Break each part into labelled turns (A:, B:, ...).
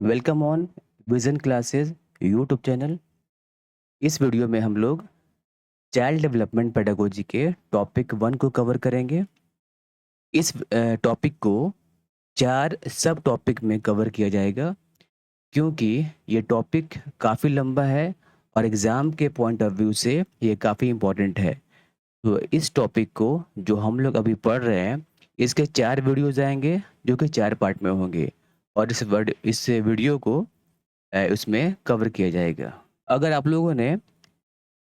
A: Welcome on vision classes YouTube channel. इस video में हम लोग चाइल्ड डेवलपमेंट पेडागोजी के टॉपिक 1 को कवर करेंगे। इस टॉपिक को 4 सब टॉपिक में कवर किया जाएगा क्योंकि ये टॉपिक काफ़ी लंबा है और एग्ज़ाम के पॉइंट ऑफ व्यू से ये काफ़ी इम्पोर्टेंट है। तो इस टॉपिक को जो हम लोग अभी पढ़ रहे हैं, इसके 4 वीडियोज़ आएँगे जो कि 4 पार्ट में होंगे और इस वीडियो को उसमें कवर किया जाएगा। अगर आप लोगों ने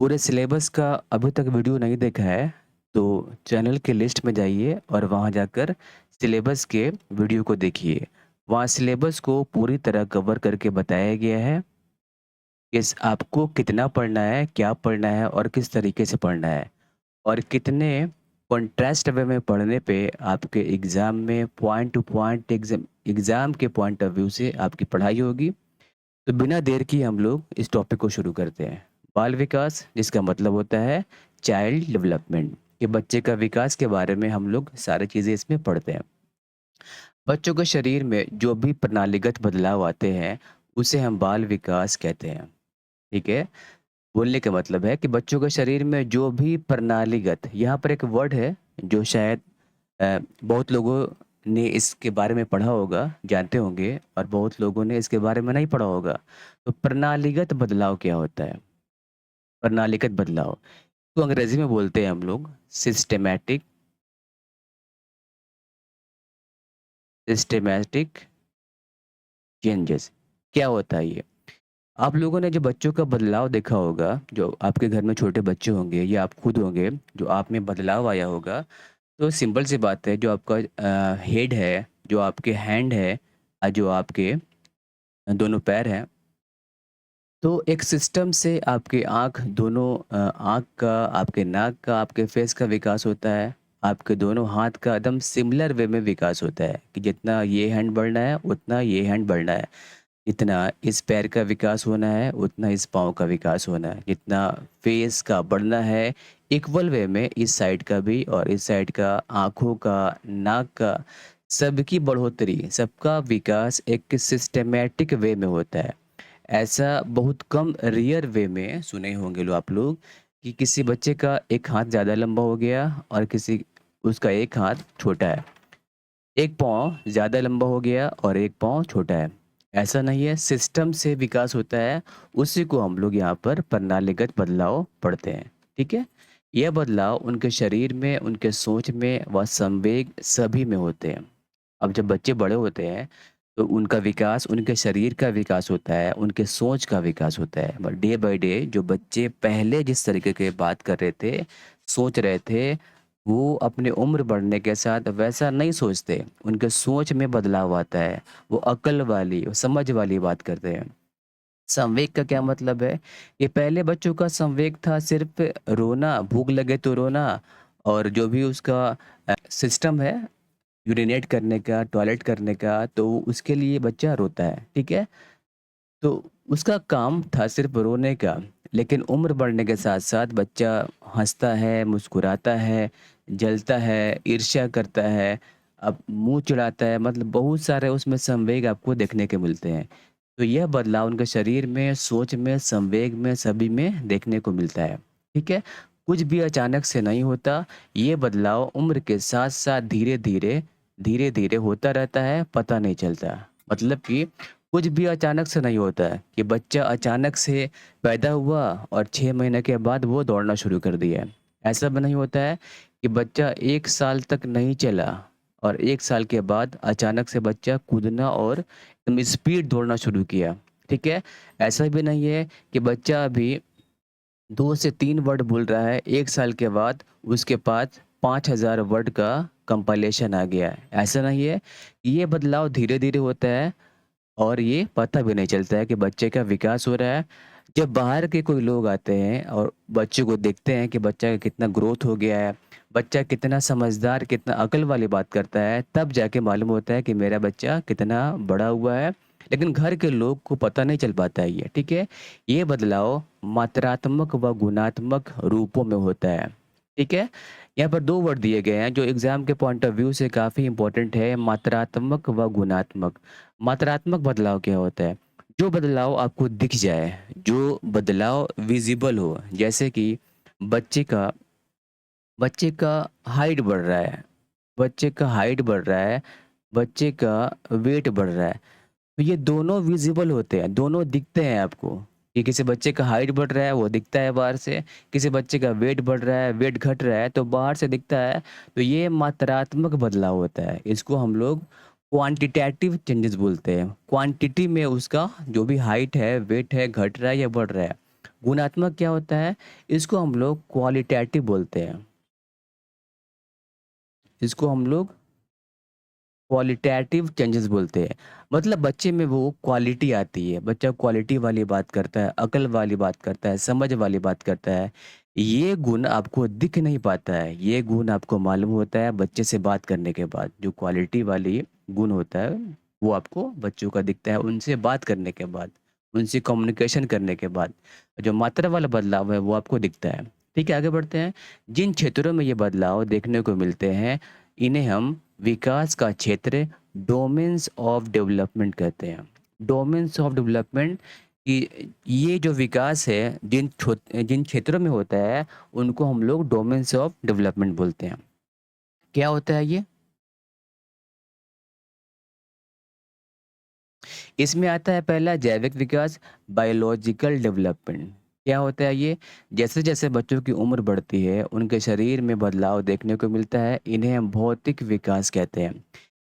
A: पूरे सिलेबस का अभी तक वीडियो नहीं देखा है, तो चैनल के लिस्ट में जाइए और वहाँ जाकर सिलेबस के वीडियो को देखिए। वहाँ सिलेबस को पूरी तरह कवर करके बताया गया है, इस आपको कितना पढ़ना है, क्या पढ़ना है और किस तरीके से पढ़ना है और कितने कॉन्ट्रास्ट वे में पढ़ने पे आपके एग्ज़ाम में पॉइंट टू पॉइंट एग्ज़ाम के पॉइंट ऑफ व्यू से आपकी पढ़ाई होगी। तो बिना देर किए हम लोग इस टॉपिक को शुरू करते हैं। बाल विकास जिसका मतलब होता है चाइल्ड डेवलपमेंट, कि बच्चे का विकास के बारे में हम लोग सारी चीज़ें इसमें पढ़ते हैं। बच्चों के शरीर में जो भी प्रणालीगत बदलाव आते हैं, उसे हम बाल विकास कहते हैं। ठीक है? बोलने का मतलब है कि बच्चों के शरीर में जो भी प्रणालीगत, यहाँ पर एक वर्ड है जो शायद बहुत लोगों ने इसके बारे में पढ़ा होगा, जानते होंगे और बहुत लोगों ने इसके बारे में नहीं पढ़ा होगा। तो प्रणालीगत बदलाव क्या होता है? प्रणालीगत बदलाव तो अंग्रेजी में बोलते हैं हम लोग सिस्टेमैटिक चेंजेस। क्या होता है ये? आप लोगों ने जो बच्चों का बदलाव देखा होगा, जो आपके घर में छोटे बच्चे होंगे या आप खुद होंगे, जो आप में बदलाव आया होगा, तो सिंपल सी बात है, जो आपका हेड है, जो आपके हैंड है, जो आपके दोनों पैर हैं, तो एक सिस्टम से आपकी आँख दोनों आँख का, आपके नाक का, आपके फेस का विकास होता है। आपके दोनों हाथ का एकदम सिमिलर वे में विकास होता है कि जितना ये हैंड बढ़ना है, उतना ये हैंड बढ़ना है। जितना इस पैर का विकास होना है, उतना इस पाँव का विकास होना है। जितना फेस का बढ़ना है, इक्वल वे में इस साइड का भी और इस साइड का, आँखों का, नाक का, सबकी बढ़ोतरी, सबका विकास एक सिस्टमैटिक वे में होता है। ऐसा बहुत कम रेयर वे में सुने होंगे आप लोग कि किसी बच्चे का एक हाथ ज़्यादा लंबा हो गया और किसी उसका एक हाथ छोटा है। एक पाँव ज़्यादा लंबा हो गया और एक पाँव छोटा है। ऐसा नहीं है, सिस्टम से विकास होता है, उसी को हम लोग यहाँ पर प्रणालीगत बदलाव पढ़ते हैं। ठीक है? यह बदलाव उनके शरीर में, उनके सोच में व संवेग सभी में होते हैं। अब जब बच्चे बड़े होते हैं, तो उनका विकास, उनके शरीर का विकास होता है, उनके सोच का विकास होता है। बट डे बाय डे जो बच्चे पहले जिस तरीके की बात कर रहे थे, सोच रहे थे, वो अपनी उम्र बढ़ने के साथ वैसा नहीं सोचते। उनके सोच में बदलाव आता है। वो अक्ल वाली, समझ वाली बात करते हैं। संवेग का क्या मतलब है? ये पहले बच्चों का संवेग था सिर्फ़ रोना, भूख लगे तो रोना और जो भी उसका सिस्टम है यूरिनेट करने का, टॉयलेट करने का, तो उसके लिए बच्चा रोता है, ठीक है? तो उसका काम था सिर्फ़ रोने का, लेकिन उम्र बढ़ने के साथ-साथ बच्चा हँसता है, मुस्कुराता है, जलता है, ईर्ष्या करता है, अब मुँह चिढ़ाता है, मतलब बहुत सारे उसमें संवेग आपको देखने को मिलते हैं। तो यह बदलाव उनके शरीर में, सोच में, संवेग में, सभी में देखने को मिलता है, ठीक है? कुछ भी अचानक से नहीं होता, ये बदलाव उम्र के साथ-साथ धीरे-धीरे, धीरे-धीरे होता रहता है, पता नहीं चलता। मतलब कि कुछ भी अचानक से नहीं होता है कि बच्चा अचानक से पैदा हुआ और 6 महीने के बाद वो दौड़ना शुरू कर दिया। ऐसा भी नहीं होता है कि बच्चा 1 साल तक नहीं चला और 1 साल के बाद अचानक से बच्चा कूदना और एकदम स्पीड दौड़ना शुरू किया, ठीक है? ऐसा भी नहीं है कि बच्चा अभी 2 से 3 वर्ड बोल रहा है, 1 साल के बाद उसके पास 5000 वर्ड का कंपाइलेशन आ गया है। ऐसा नहीं है, ये बदलाव धीरे-धीरे होता है और ये पता भी नहीं चलता है कि बच्चे का विकास हो रहा है। जब बाहर के कोई लोग आते हैं और बच्चे को देखते हैं कि बच्चा का कितना ग्रोथ हो गया है, बच्चा कितना समझदार, कितना अक्ल वाली बात करता है, तब जाके मालूम होता है कि मेरा बच्चा कितना बड़ा हुआ है। लेकिन घर के लोग को पता नहीं चल पाता है ये, ठीक है? ये बदलाव मात्रात्मक व गुणात्मक रूपों में होता है, ठीक है? यहाँ पर 2 वर्ड दिए गए हैं जो एग्ज़ाम के पॉइंट ऑफ व्यू से काफ़ी इम्पोर्टेंट है, मात्रात्मक व गुणात्मक। मात्रात्मक बदलाव क्या होता है? जो बदलाव आपको दिख जाए, जो बदलाव विज़िबल हो, जैसे कि बच्चे का बच्चे का हाइट बढ़ रहा है, बच्चे का हाइट बढ़ रहा है, बच्चे का वेट बढ़ रहा है। तो ये दोनों विज़िबल होते हैं, दोनों दिखते हैं आपको कि किसी बच्चे का हाइट बढ़ रहा है, वो दिखता है बाहर से, किसी बच्चे का वेट बढ़ रहा है, वेट घट रहा है, तो बाहर से दिखता है। तो ये मात्रात्मक बदलाव होता है। इसको हम लोग क्वांटिटेटिव चेंजेस बोलते हैं। क्वांटिटी में उसका जो भी हाइट है, वेट है, घट रहा है या बढ़ रहा है। गुणात्मक क्या होता है? इसको हम लोग क्वालिटेटिव बोलते हैं। इसको हम लोग क्वालिटेटिव चेंजेस बोलते हैं। मतलब बच्चे में वो क्वालिटी आती है, बच्चा क्वालिटी वाली बात करता है, अकल वाली बात करता है, समझ वाली बात करता है। ये गुण आपको दिख नहीं पाता है, ये गुण आपको मालूम होता है बच्चे से बात करने के बाद। जो क्वालिटी वाली गुण होता है वो आपको बच्चों का दिखता है उनसे बात करने के बाद, उनसे कम्युनिकेशन करने के बाद। जो मात्रा वाला बदलाव है वो आपको दिखता है। ठीक है, आगे बढ़ते हैं। जिन क्षेत्रों में ये बदलाव देखने को मिलते हैं, इन्हें हम विकास का क्षेत्र, डोमेन्स ऑफ डेवलपमेंट कहते हैं। डोमेन्स ऑफ डेवलपमेंट कि ये जो विकास है जिन क्षेत्रों में होता है उनको हम लोग डोमेन्स ऑफ डेवलपमेंट बोलते हैं। क्या होता है ये? इसमें आता है पहला जैविक विकास, बायोलॉजिकल डेवलपमेंट। क्या होता है ये? जैसे जैसे बच्चों की उम्र बढ़ती है उनके शरीर में बदलाव देखने को मिलता है, इन्हें हम भौतिक विकास कहते हैं।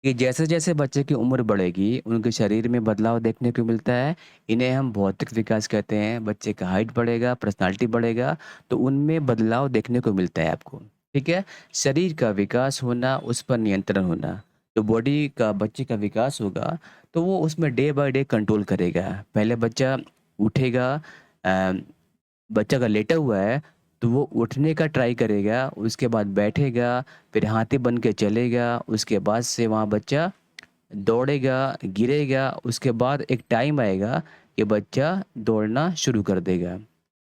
A: कि जैसे-जैसे बच्चे की उम्र बढ़ेगी, उनके शरीर में बदलाव देखने को मिलता है। इन्हें हम भौतिक विकास कहते हैं। बच्चे का हाइट बढ़ेगा, पर्सनैलिटी बढ़ेगा, तो उनमें बदलाव देखने को मिलता है आपको। ठीक है? शरीर का विकास होना, उस पर नियंत्रण होना। तो बॉडी का बच्चे का विकास होगा, तो वो उसमें डे बाय डे कंट्रोल करेगा। पहले बच्चा उठेगा, अ, बच्चा अगर लेटा हुआ है, तो वो उठने का ट्राई करेगा, उसके बाद बैठेगा, फिर हाथी बन के चलेगा, उसके बाद से वहाँ बच्चा दौड़ेगा, गिरेगा, उसके बाद एक टाइम आएगा कि बच्चा दौड़ना शुरू कर देगा।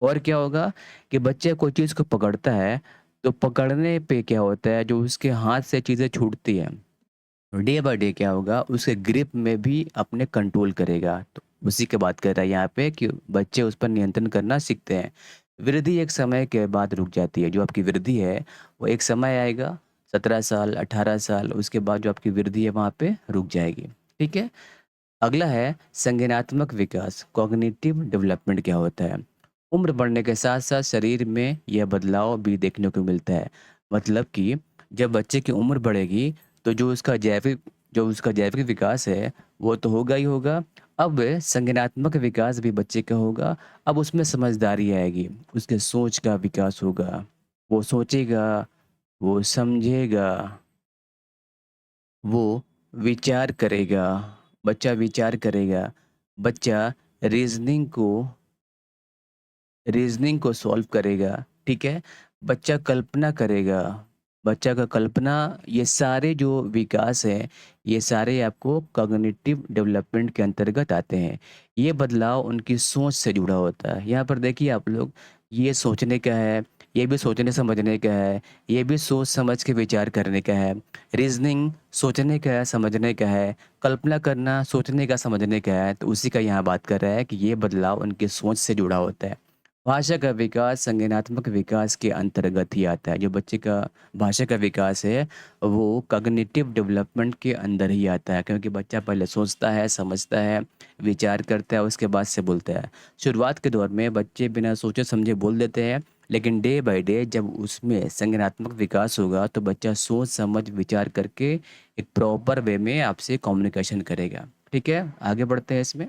A: और क्या होगा कि बच्चा कोई चीज़ को पकड़ता है, तो पकड़ने पे क्या होता है, जो उसके हाथ से चीज़ें छूटती हैं, डे बाय डे क्या होगा, उसके ग्रिप में भी अपने कंट्रोल करेगा। तो उसी की बात कर रहा है यहाँ पे कि बच्चे उस पर नियंत्रण करना सीखते हैं। वृद्धि एक समय के बाद रुक जाती है। जो आपकी वृद्धि है, वो एक समय आएगा, 17 साल, 18 साल, उसके बाद जो आपकी वृद्धि है वहाँ पे रुक जाएगी। ठीक है? अगला है संज्ञानात्मक विकास, कॉग्निटिव डेवलपमेंट क्या होता है? उम्र बढ़ने के साथ-साथ शरीर में यह बदलाव भी देखने को मिलता है। मतलब कि जब बच्चे की उम्र बढ़ेगी, तो जो उसका जैविक विकास है, वो तो होगा ही होगा। अब संज्ञानात्मक विकास भी बच्चे का होगा। अब उसमें समझदारी आएगी, उसके सोच का विकास होगा। वो सोचेगा, वो समझेगा, वो विचार करेगा, बच्चा विचार करेगा, बच्चा रीज़निंग को रीज़निंग को सॉल्व करेगा, ठीक है? बच्चा कल्पना करेगा, बच्चा का कल्पना, ये सारे जो विकास हैं, ये सारे आपको कॉग्निटिव डेवलपमेंट के अंतर्गत आते हैं। ये बदलाव उनकी सोच से जुड़ा होता है। यहाँ पर देखिए आप लोग, ये सोचने का है, ये भी सोचने समझने का है, ये भी सोच समझ के विचार करने का है। रीज़निंग सोचने का है, समझने का है, कल्पना करना सोचने का, समझने का है। तो उसी का यहाँ बात कर रहा है कि ये बदलाव उनकी सोच से जुड़ा होता है। भाषा का विकास संज्ञानात्मक विकास के अंतर्गत ही आता है। जो बच्चे का भाषा का विकास है, वो कॉग्निटिव डेवलपमेंट के अंदर ही आता है, क्योंकि बच्चा पहले सोचता है, समझता है, विचार करता है, उसके बाद से बोलता है। शुरुआत के दौर में बच्चे बिना सोचे समझे बोल देते हैं, लेकिन डे बाय डे जब उसमें संज्ञानात्मक विकास होगा, तो बच्चा सोच समझ विचार करके एक प्रॉपर वे में आपसे कम्युनिकेशन करेगा। ठीक है? आगे बढ़ते हैं इसमें।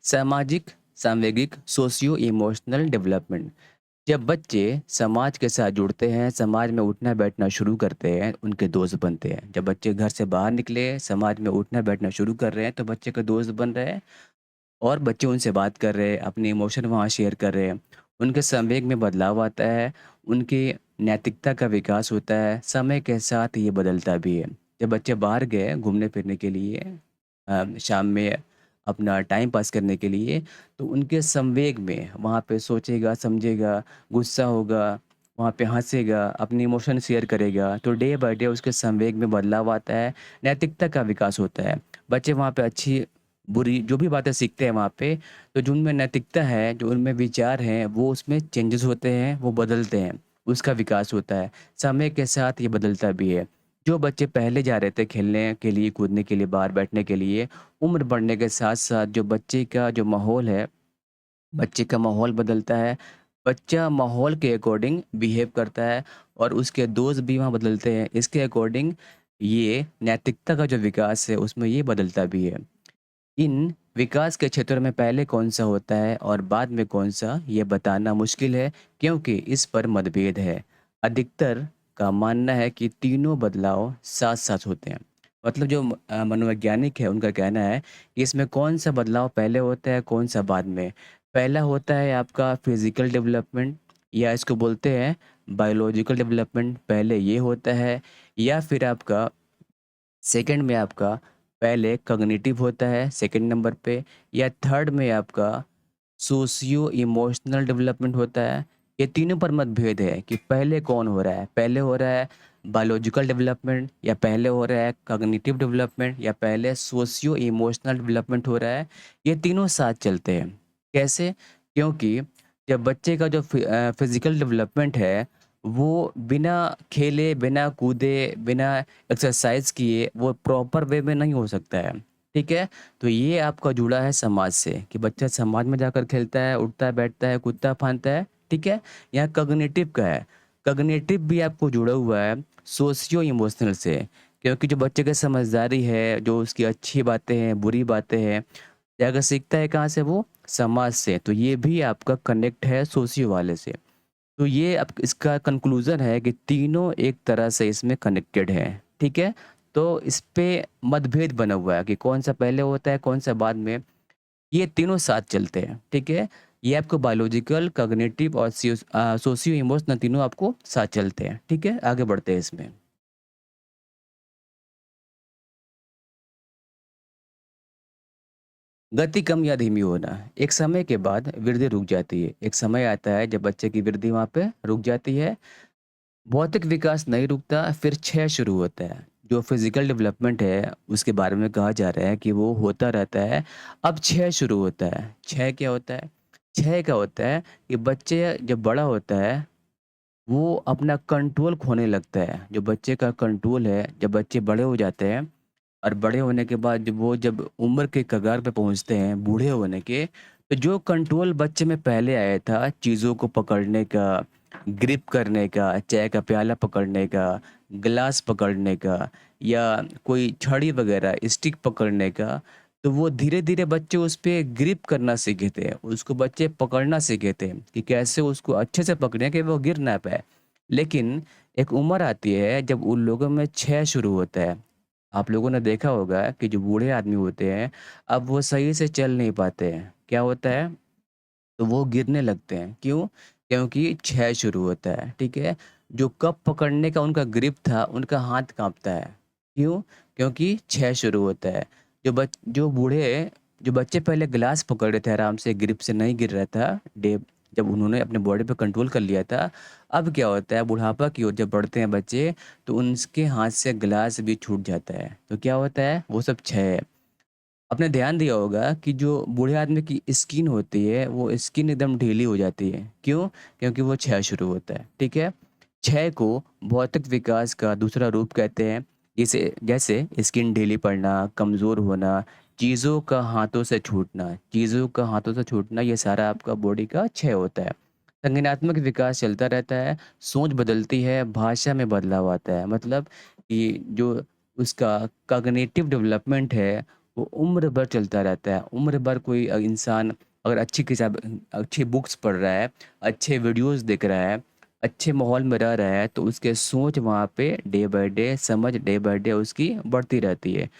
A: सामाजिक, सांवेगिक, सोशियो इमोशनल डेवलपमेंट। जब बच्चे समाज के साथ जुड़ते हैं, समाज में उठना बैठना शुरू करते हैं, उनके दोस्त बनते हैं। जब बच्चे घर से बाहर निकले, समाज में उठना बैठना शुरू कर रहे हैं, तो बच्चे के दोस्त बन रहे हैं और बच्चे उनसे बात कर रहे हैं, अपने इमोशन वहाँ शेयर कर रहे हैं। उनके संवेग में बदलाव आता है, उनकी नैतिकता का विकास होता है, समय के साथ ये बदलता भी है। जब बच्चे बाहर गए घूमने फिरने के लिए, शाम में अपना टाइम पास करने के लिए, तो उनके संवेग में वहाँ पे सोचेगा, समझेगा, गुस्सा होगा, वहाँ पे हँसेगा, अपने इमोशन शेयर करेगा, तो डे बाय डे उसके संवेग में बदलाव आता है, नैतिकता का विकास होता है। बच्चे वहाँ पे अच्छी, बुरी जो भी बातें सीखते हैं वहाँ पे, तो जो उनमें नैतिकता है, जो उनमें विचार हैं, वो उसमें चेंजेस होते हैं, वो बदलते हैं, उसका विकास होता है। समय के साथ ये बदलता भी है। जो बच्चे पहले जा रहे थे खेलने के लिए, कूदने के लिए, बाहर बैठने के लिए, उम्र बढ़ने के साथ-साथ जो बच्चे का जो माहौल है, बच्चे का माहौल बदलता है। बच्चा माहौल के अकॉर्डिंग बिहेव करता है और उसके दोस्त भी वहाँ बदलते हैं। इसके अकॉर्डिंग ये नैतिकता का जो विकास है, उसमें ये बदलता भी है। इन विकास के क्षेत्रों में पहले कौन-सा होता है और बाद में कौन-सा, ये बताना मुश्किल है, क्योंकि इस पर मतभेद है। अधिकतर का मानना है कि तीनों बदलाव साथ-साथ होते हैं। मतलब जो मनोवैज्ञानिक है, उनका कहना है कि इसमें कौन-सा बदलाव पहले होता है, कौन-सा बाद में। पहला होता है आपका फिज़िकल डेवलपमेंट, या इसको बोलते हैं बायोलॉजिकल डेवलपमेंट, पहले ये होता है। या फिर आपका सेकंड में आपका पहले कॉग्निटिव होता है सेकंड नंबर पे, या थर्ड में आपका सोशियो इमोशनल डेवलपमेंट होता है। ये तीनों पर मतभेद है कि पहले कौन हो रहा है, पहले हो रहा है बायोलॉजिकल डेवलपमेंट, या पहले हो रहा है कॉग्निटिव डेवलपमेंट, या पहले सोशियो इमोशनल डेवलपमेंट हो रहा है। ये तीनों साथ चलते हैं। कैसे? क्योंकि जब बच्चे का जो फिजिकल डेवलपमेंट है, वो बिना खेले, बिना कूदे, बिना एक्सरसाइज किए वो प्रॉपर वे में नहीं हो सकता है, ठीक है? तो ये आपका जुड़ा है समाज से कि बच्चा समाज में जाकर खेलता है, उठता है, बैठता है, कूदता-फांदता है, ठीक है? यहाँ कॉग्निटिव का है, कॉग्निटिव भी आपको जुड़ा हुआ है सोशियो इमोशनल से, क्योंकि जो बच्चे की समझदारी है, जो उसकी अच्छी बातें हैं, बुरी बातें हैं, ये अगर सीखता है कहाँ से वो? समाज से, तो ये भी आपका कनेक्ट है सोशियो वाले से। तो ये अब इसका कंक्लूज़न है कि तीनों एक तरह से इसमें कनेक्टेड हैं, ठीक है? तो इस पे मतभेद बना हुआ है कि कौन-सा पहले होता है, कौन-सा बाद में। ये तीनों साथ चलते हैं, ठीक है? ये आपको बायोलॉजिकल, कॉग्निटिव और सोशियो इमोशनल तीनों आपको साथ चलते हैं, ठीक है? आगे बढ़ते हैं इसमें। गति कम या धीमी होना, एक समय के बाद वृद्धि रुक जाती है। एक समय आता है जब बच्चे की वृद्धि वहाँ पे रुक जाती है। भौतिक विकास नहीं रुकता, फिर क्षय शुरू होता है। जो फिजिकल डेवलपमेंट है, उसके बारे में कहा जा रहा है कि वो होता रहता है। अब क्षय शुरू होता है। क्षय क्या होता है? क्षय क्या होता है कि बच्चे जब बड़ा होता है, वो अपना कंट्रोल खोने लगता है। जो बच्चे का कंट्रोल है, जब बच्चे बड़े हो जाते हैं और बड़े होने के बाद जब उम्र के कगार पे पहुँचते हैं, बूढ़े होने के, तो जो कंट्रोल बच्चे में पहले आया था, चीज़ों को पकड़ने का, ग्रिप करने का, चाय का प्याला पकड़ने का, ग्लास पकड़ने का, या कोई छड़ी वगैरह, स्टिक पकड़ने का, तो वो धीरे-धीरे बच्चे उस पे ग्रिप करना सीखे थे। उसको बच्चे पकड़ना सीखे थे कि कैसे उसको अच्छे से पकड़ें कि वो गिर ना पाए। लेकिन एक उम्र आती है जब उन लोगों में क्षय शुरू होता है। आप लोगों ने देखा होगा कि जो बूढ़े आदमी होते हैं, अब वो सही से चल नहीं पाते हैं। क्या होता है? तो वो गिरने लगते हैं। क्यों? क्योंकि क्षय शुरू होता है, ठीक है? जो कप पकड़ने का उनका ग्रिप था, उनका हाथ काँपता है। क्यों? क्योंकि क्षय शुरू होता है। जो बच्चे पहले ग्लास पकड़ रहे थे आराम से, ग्रिप से नहीं गिर रहा था, जब उन्होंने अपने बॉडी पे कंट्रोल कर लिया था, अब क्या होता है बुढ़ापा की ओर जब बढ़ते हैं बच्चे, तो उनके हाथ से ग्लास भी छूट जाता है। तो क्या होता है? वो सब क्षय है। आपने ध्यान दिया होगा कि जो बूढ़े आदमी की स्किन होती है, वो स्किन एकदम ढीली हो जाती है। क्यों? क्योंकि वो क्षय शुरू होता है, ठीक है? क्षय को भौतिक विकास का दूसरा रूप कहते हैं। जैसे जैसे स्किन ढीली पड़ना, कमज़ोर होना, चीज़ों का हाथों से छूटना, ये सारा आपका बॉडी का क्षय होता है। संज्ञानात्मक विकास चलता रहता है, सोच बदलती है, भाषा में बदलाव आता है। मतलब कि जो उसका कॉग्निटिव डेवलपमेंट है, वो उम्र भर चलता रहता है। उम्र भर कोई इंसान अगर अच्छी बुक्स पढ़ रहा है, अच्छे वीडियोज़ देख रहा है, अच्छे माहौल में रह रहा है, तो उसके सोच वहाँ पे डे बाय डे, समझ डे बाय डे उसकी बढ़ती रहती है।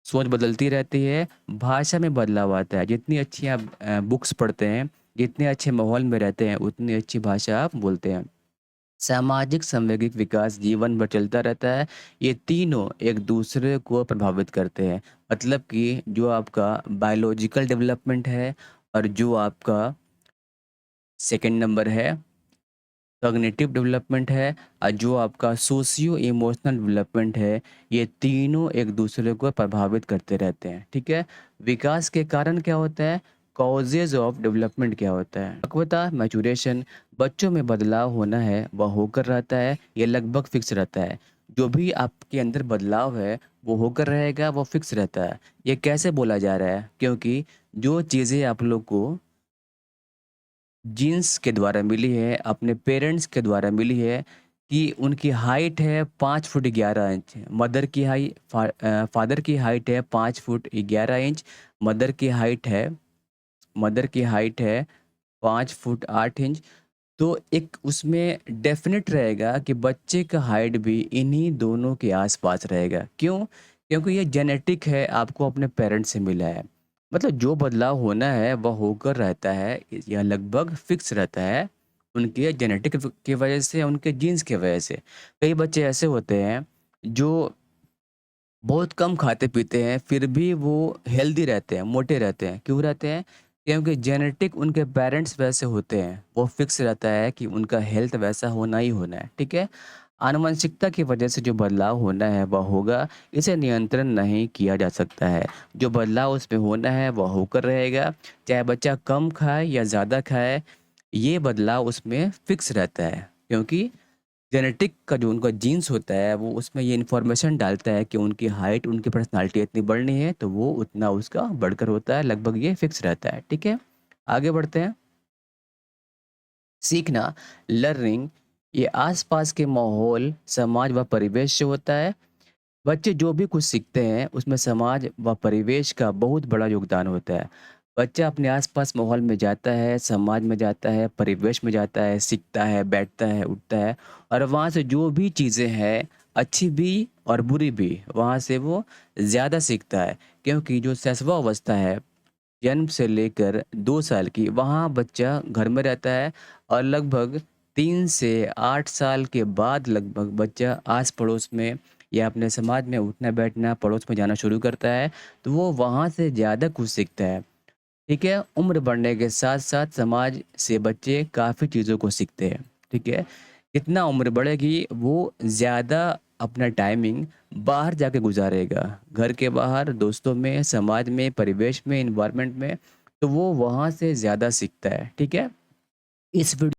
A: सोच बदलती रहती है, भाषा में बदलाव आता है। जितनी अच्छी आप बुक्स पढ़ते हैं, जितने अच्छे माहौल में रहते हैं, उतनी अच्छी भाषा आप बोलते हैं। सामाजिक सांवेगिक विकास जीवन भर चलता रहता है। ये तीनों एक दूसरे को प्रभावित करते हैं। मतलब कि जो आपका बायोलॉजिकल डेवलपमेंट है और जो आपका सेकंड नंबर है कॉग्निटिव डेवलपमेंट है और जो आपका सोशियो इमोशनल डेवलपमेंट है, ये तीनों एक दूसरे को प्रभावित करते रहते हैं। ठीक है। विकास के कारण क्या होता है, कॉजेज ऑफ डेवलपमेंट क्या होता है, पक्वता मैचुरेशन, बच्चों में बदलाव होना है वह होकर रहता है, ये लगभग फिक्स रहता है। जो भी आपके अंदर बदलाव है वो होकर रहेगा, वो फिक्स रहता है। ये कैसे बोला जा रहा है, क्योंकि जो चीज़ें आप लोग को जीन्स के द्वारा मिली है, अपने पेरेंट्स के द्वारा मिली है कि उनकी हाइट है 5 फुट 11 इंच, फादर की हाइट है 5 फुट 11 इंच, मदर की हाइट है मदर की हाइट है 5 फुट 8 इंच। तो एक उसमें डेफ़िनेट रहेगा कि बच्चे का हाइट भी इन्हीं दोनों के आस-पास रहेगा। क्यों? क्योंकि ये जेनेटिक है, आपको अपने पेरेंट्स से मिला है। मतलब जो बदलाव होना है वह होकर रहता है, यह लगभग फ़िक्स रहता है, उनके जेनेटिक की वजह से, उनके जीन्स की वजह से। कई बच्चे ऐसे होते हैं जो बहुत कम खाते-पीते हैं, फिर भी वो हेल्दी रहते हैं, मोटे रहते हैं। क्यों रहते हैं? क्योंकि जेनेटिक उनके पेरेंट्स वैसे होते हैं। वो फिक्स रहता है कि उनका हेल्थ वैसा होना ही होना है, ठीक है? आनुवंशिकता की वजह से जो बदलाव होना है वह होगा, इसे नियंत्रण नहीं किया जा सकता है। जो बदलाव उसमें होना है वह होकर रहेगा, चाहे बच्चा कम खाए या ज़्यादा खाए, ये बदलाव उसमें फिक्स रहता है। क्योंकि जेनेटिक का जो उनका जीन्स होता है वो उसमें ये इन्फॉर्मेशन डालता है कि उनकी हाइट, उनकी पर्सनैलिटी इतनी बढ़नी है तो वो उतना उसका बढ़कर होता है, लगभग ये फिक्स रहता है। ठीक है? आगे बढ़ते हैं। सीखना, लर्निंग, ये आस-पास के माहौल, समाज व परिवेश से होता है। बच्चे जो भी कुछ सीखते हैं उसमें समाज व परिवेश का बहुत बड़ा योगदान होता है। बच्चा अपने आसपास माहौल में जाता है, समाज में जाता है, परिवेश में जाता है, सीखता है, बैठता है, उठता है और वहाँ से जो भी चीज़ें हैं, अच्छी भी और बुरी भी, वहाँ से वो ज़्यादा सीखता है। क्योंकि जो शैशव अवस्था है, जन्म से लेकर 2 साल की, वहाँ बच्चा घर में रहता है और लगभग 3 से 8 साल के बाद लगभग बच्चा आस-पड़ोस में या अपने समाज में उठना-बैठना, पड़ोस में जाना शुरू करता है, तो वो वहाँ से ज़्यादा कुछ सीखता है। ठीक है? उम्र बढ़ने के साथ-साथ समाज से बच्चे काफ़ी चीज़ों को सीखते हैं। ठीक है? जितना उम्र बढ़ेगी, वो ज़्यादा अपना टाइमिंग बाहर जाके गुज़ारेगा। घर के बाहर, दोस्तों में, समाज में, परिवेश में, एनवायरनमेंट में, तो वो वहाँ से ज़्यादा सीखता है। ठीक है? इस वीडियो